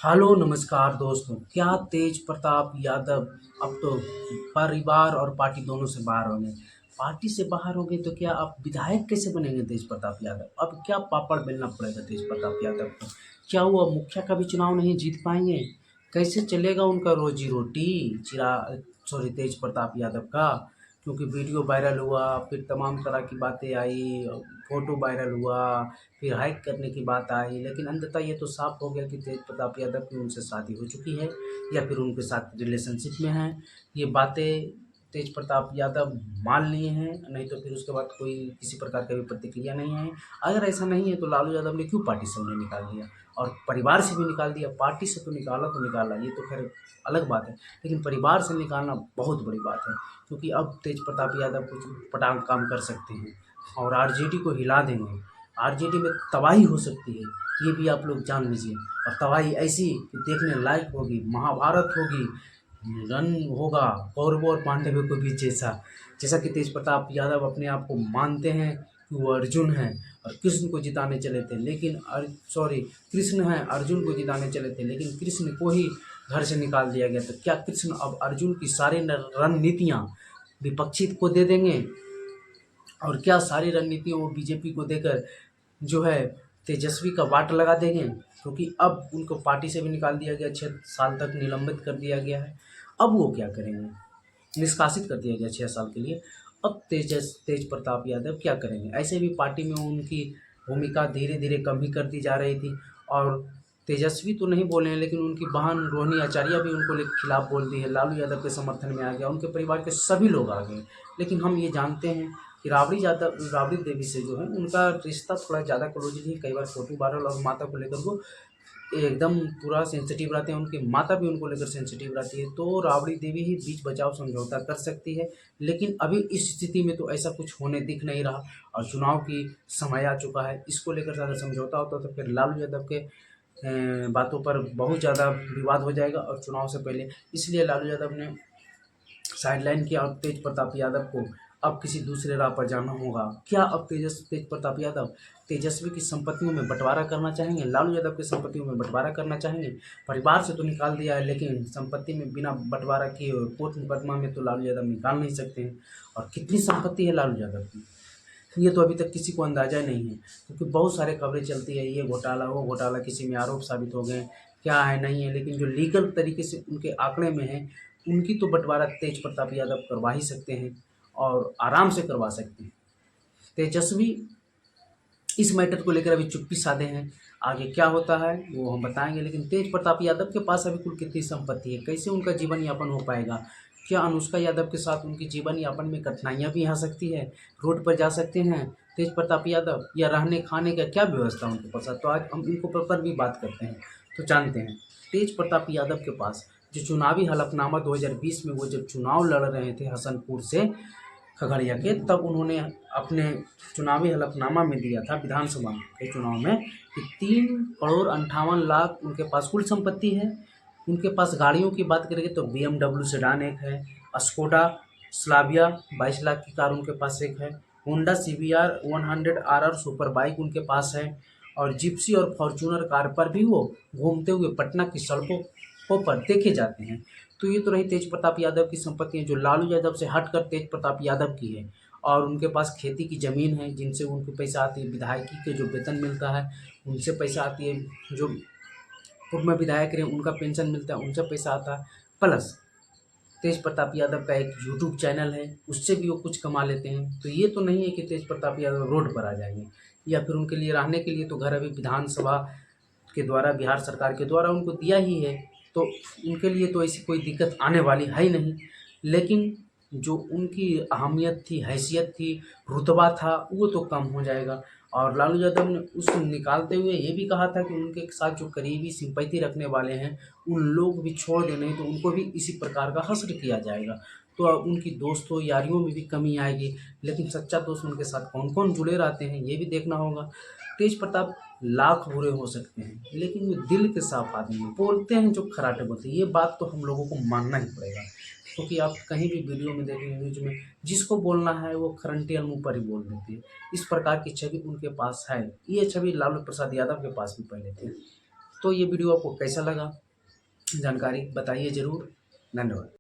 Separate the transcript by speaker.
Speaker 1: Hello नमस्कार दोस्तों। क्या तेज प्रताप यादव अब तो परिवार और पार्टी दोनों से बाहर हो गए। पार्टी से बाहर हो गए तो क्या अब विधायक कैसे बनेंगे तेज प्रताप यादव? अब क्या पापड़ बेलना पड़ेगा तेज प्रताप यादव को? क्या वो अब मुखिया का भी चुनाव नहीं जीत पाएंगे? कैसे चलेगा उनका रोजी रोटी? चिरा सॉरी तेज प्रताप यादव का, क्योंकि वीडियो वायरल हुआ, फिर तमाम तरह की बातें आई, फोटो वायरल हुआ, फिर हाइक करने की बात आई, लेकिन अंततः ये तो साफ हो गया कि तेज प्रताप यादव की उनसे शादी हो चुकी है या फिर उनके साथ रिलेशनशिप में है। ये बातें तेज प्रताप यादव मान लिए हैं, नहीं तो फिर उसके बाद कोई किसी प्रकार का भी प्रतिक्रिया नहीं है। अगर ऐसा नहीं है तो लालू यादव ने क्यों पार्टी से उन्हें निकाल दिया और परिवार से भी निकाल दिया? पार्टी से तो निकाला, ये तो खैर अलग बात है, लेकिन परिवार से निकालना बहुत बड़ी बात है, क्योंकि अब तेज प्रताप यादव कुछ पटांग काम कर सकते हैं और आरजेडी को हिला देंगे। आरजेडी में तबाही हो सकती है, ये भी आप लोग जान लीजिए। और तबाही ऐसी कि देखने लायक होगी, महाभारत होगी, रन होगा कौरवों और पांडवों के बीच जैसा। जैसा कि तेज प्रताप यादव अपने आप को मानते हैं कि वो अर्जुन हैं और कृष्ण को जिताने चले थे, लेकिन कृष्ण हैं, अर्जुन को जिताने चले थे, लेकिन कृष्ण को ही घर से निकाल दिया गया। तो क्या कृष्ण अब अर्जुन की सारी रणनीतियाँ विपक्षी को दे देंगे? और क्या सारी रणनीतियाँ वो बीजेपी को देकर जो है तेजस्वी का वाट लगा देंगे? क्योंकि अब उनको पार्टी से भी निकाल दिया गया, 6 साल तक निलंबित कर दिया गया है। अब वो क्या करेंगे? निष्कासित कर दिया गया 6 साल के लिए। अब तेज प्रताप यादव क्या करेंगे? ऐसे भी पार्टी में उनकी भूमिका धीरे धीरे कम ही कर दी जा रही थी। और तेजस्वी तो नहीं बोले हैं, लेकिन उनकी बहन रोहिणी आचार्य भी उनको खिलाफ बोल दी है, लालू यादव के समर्थन में आ गया, उनके परिवार के सभी लोग आ गए। लेकिन हम ये जानते हैं कि राबड़ी देवी से जो है उनका रिश्ता थोड़ा ज़्यादा क्लोज ही, कई बार फोटो वायरल, और माता को लेकर वो एकदम पूरा सेंसिटिव रहते हैं, उनकी माता भी उनको लेकर सेंसिटिव रहती है, तो राबड़ी देवी ही बीच बचाव समझौता कर सकती है। लेकिन अभी इस स्थिति में तो ऐसा कुछ होने दिख नहीं रहा और चुनाव की समय आ चुका है। इसको लेकर अगर समझौता होता तो फिर लालू यादव के बातों पर बहुत ज़्यादा विवाद हो जाएगा और चुनाव से पहले, इसलिए लालू यादव ने साइडलाइन किया और तेज प्रताप यादव को अब किसी दूसरे राह पर जाना होगा। क्या अब तेज प्रताप यादव तेजस्वी की संपत्तियों में बंटवारा करना चाहेंगे? लालू यादव की संपत्तियों में बंटवारा करना चाहेंगे? परिवार से तो निकाल दिया है, लेकिन संपत्ति में बिना बंटवारा किए और कोर्ट मुकदमा में तो लालू यादव निकाल नहीं सकते हैं। और कितनी संपत्ति है लालू यादव की, ये तो अभी तक किसी को अंदाजा नहीं है, क्योंकि बहुत सारे खबरें चलती है, ये घोटाला वो घोटाला, किसी में आरोप साबित हो गए, क्या है नहीं है, लेकिन जो लीगल तरीके से उनके आंकड़े में है, उनकी तो बंटवारा तेज प्रताप यादव करवा ही सकते हैं और आराम से करवा सकते हैं। तेजस्वी इस मैटर को लेकर अभी चुप्पी साधे हैं, आगे क्या होता है वो हम बताएंगे। लेकिन तेज प्रताप यादव के पास अभी कुल कितनी संपत्ति है, कैसे उनका जीवन यापन हो पाएगा? क्या अनुष्का यादव के साथ उनके जीवन यापन में कठिनाइयां भी आ सकती है? रोड पर जा सकते हैं तेज प्रताप यादव, या रहने खाने का क्या व्यवस्था उनके पास है? तो आज हम इनको पर भी बात करते हैं। तो जानते हैं तेज प्रताप यादव के पास जो चुनावी हलफनामा 2020 में वो जब चुनाव लड़ रहे थे हसनपुर से खगड़िया के, तब उन्होंने अपने चुनावी हलफनामा में दिया था विधानसभा के चुनाव में कि 3,58,00,000 उनके पास कुल संपत्ति है। उनके पास गाड़ियों की बात करेंगे तो BMW सेडान एक है, स्कोडा स्लाविया 22 लाख की कार उनके पास एक है, Honda CBR 100RR super bike उनके पास है, और जिप्सी और फॉर्चूनर कार पर भी वो घूमते हुए पटना की सड़कों पर देखे जाते हैं। तो ये तो रही तेज प्रताप यादव की संपत्तियाँ जो लालू यादव से हटकर तेज प्रताप यादव की है। और उनके पास खेती की ज़मीन है जिनसे उनको पैसा आती है, विधायकी के जो वेतन मिलता है उनसे पैसा आती है, जो पूर्व में विधायक रहे उनका पेंशन मिलता है उनसे पैसा आता है, प्लस तेज प्रताप यादव का एक यूट्यूब चैनल है उससे भी वो कुछ कमा लेते हैं। तो ये तो नहीं है कि तेज प्रताप यादव रोड पर आ जाएंगे, या फिर उनके लिए रहने के लिए तो घर अभी विधानसभा के द्वारा, बिहार सरकार के द्वारा उनको दिया ही है, तो उनके लिए तो ऐसी कोई दिक्कत आने वाली है ही नहीं। लेकिन जो उनकी अहमियत थी, हैसियत थी, रुतबा था, वो तो कम हो जाएगा। और लालू यादव ने उसको निकालते हुए ये भी कहा था कि उनके साथ जो करीबी सिंपैथी रखने वाले हैं उन लोग भी छोड़ दें, नहीं तो उनको भी इसी प्रकार का हश्र किया जाएगा। तो अब उनकी दोस्तों यारियों में भी कमी आएगी। लेकिन सच्चा दोस्त उनके साथ कौन कौन जुड़े रहते हैं ये भी देखना होगा। तेज प्रताप लाख बुरे हो सकते हैं, लेकिन वो दिल के साफ आदमी हैं, बोलते हैं जो खराटे बोलते हैं, ये बात तो हम लोगों को मानना ही पड़ेगा। क्योंकि आप कहीं भी वीडियो में देखेंगे, न्यूज में, जिसको बोलना है वो खरंटियल मुंह पर ही बोल देते हैं। इस प्रकार की छवि उनके पास है, ये छवि लालू प्रसाद यादव के पास भी पहले थी। तो ये वीडियो आपको कैसा लगा, जानकारी बताइए ज़रूर। धन्यवाद।